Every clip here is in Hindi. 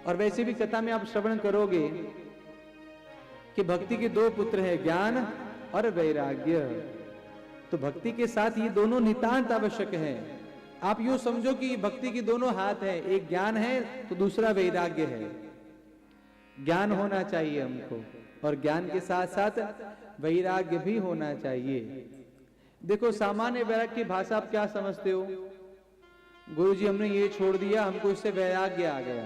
और वैसे भी कथा में आप श्रवण करोगे कि भक्ति के दो पुत्र हैं, ज्ञान और वैराग्य। तो भक्ति के साथ ये दोनों नितांत आवश्यक हैं। आप यूं समझो कि भक्ति के दोनों हाथ हैं, एक ज्ञान है तो दूसरा वैराग्य है। ज्ञान होना चाहिए हमको, और ज्ञान के साथ साथ वैराग्य भी होना चाहिए। देखो, सामान्य वैराग्य की भाषा आप क्या समझते हो? गुरुजी हमने ये छोड़ दिया, हमको इससे वैराग्य आ गया।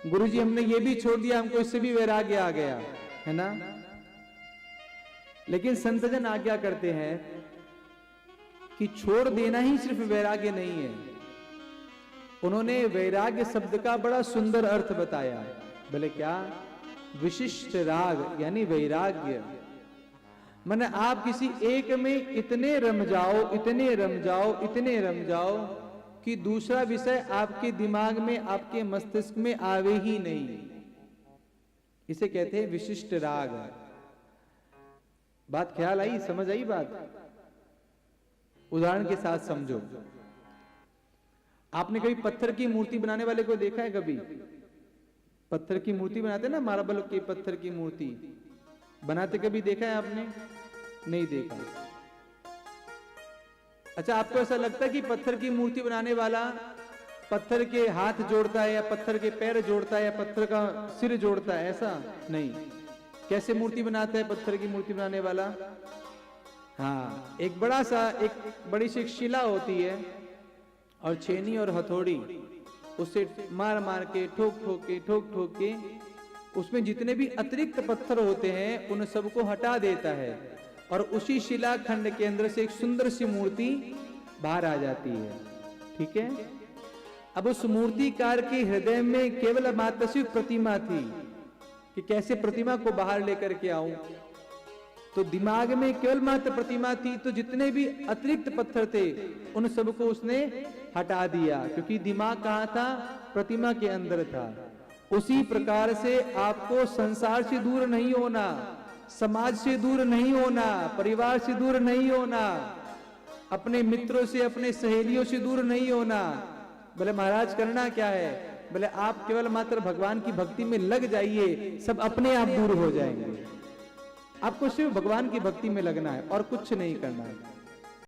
गुरुजी हमने ये भी छोड़ दिया, हमको इससे भी वैराग्य आ गया, है ना? लेकिन संतजन आज्ञा करते हैं कि छोड़ देना ही सिर्फ वैराग्य नहीं है। उन्होंने वैराग्य शब्द का बड़ा सुंदर अर्थ बताया। बोले क्या? विशिष्ट राग यानी वैराग्य। माने आप किसी एक में इतने रम जाओ, इतने रम जाओ, इतने रम जाओ कि दूसरा विषय आपके दिमाग में, आपके मस्तिष्क में आवे ही नहीं। इसे कहते हैं विशिष्ट राग। बात ख्याल आई? समझ आई बात? उदाहरण के साथ समझो। आपने कभी पत्थर की मूर्ति बनाने वाले को देखा है? कभी पत्थर की मूर्ति बनाते ना, मार्बल की पत्थर की मूर्ति बनाते, कभी देखा है आपने? नहीं देखा। अच्छा, आपको ऐसा लगता है कि पत्थर की मूर्ति बनाने वाला पत्थर के हाथ जोड़ता है, या पत्थर के पैर जोड़ता है, या पत्थर का सिर जोड़ता है? ऐसा नहीं। कैसे मूर्ति बनाता है पत्थर की मूर्ति बनाने वाला? हाँ, एक बड़ी सी शिला होती है, और छेनी और हथौड़ी उससे मार मार के, ठोक ठोक के उसमें जितने भी अतिरिक्त पत्थर होते हैं उन सबको हटा देता है, और उसी शिलाखंड के अंदर से एक सुंदर सी मूर्ति बाहर आ जाती है। ठीक है? अब उस मूर्तिकार के हृदय में केवल मात्र सिर्फ प्रतिमा थी कि कैसे प्रतिमा को बाहर लेकर के आऊं। तो दिमाग में केवल मात्र प्रतिमा थी, तो जितने भी अतिरिक्त पत्थर थे उन सबको उसने हटा दिया, क्योंकि दिमाग कहां था? प्रतिमा के अंदर था। उसी प्रकार से आपको संसार से दूर नहीं होना, समाज से दूर नहीं होना, परिवार से दूर नहीं होना, अपने मित्रों से, अपने सहेलियों से दूर नहीं होना। बोले महाराज करना क्या है? बोले आप केवल मात्र भगवान की भक्ति में लग जाइए, सब अपने आप दूर हो जाएंगे। आपको सिर्फ भगवान की भक्ति में लगना है और कुछ नहीं करना है।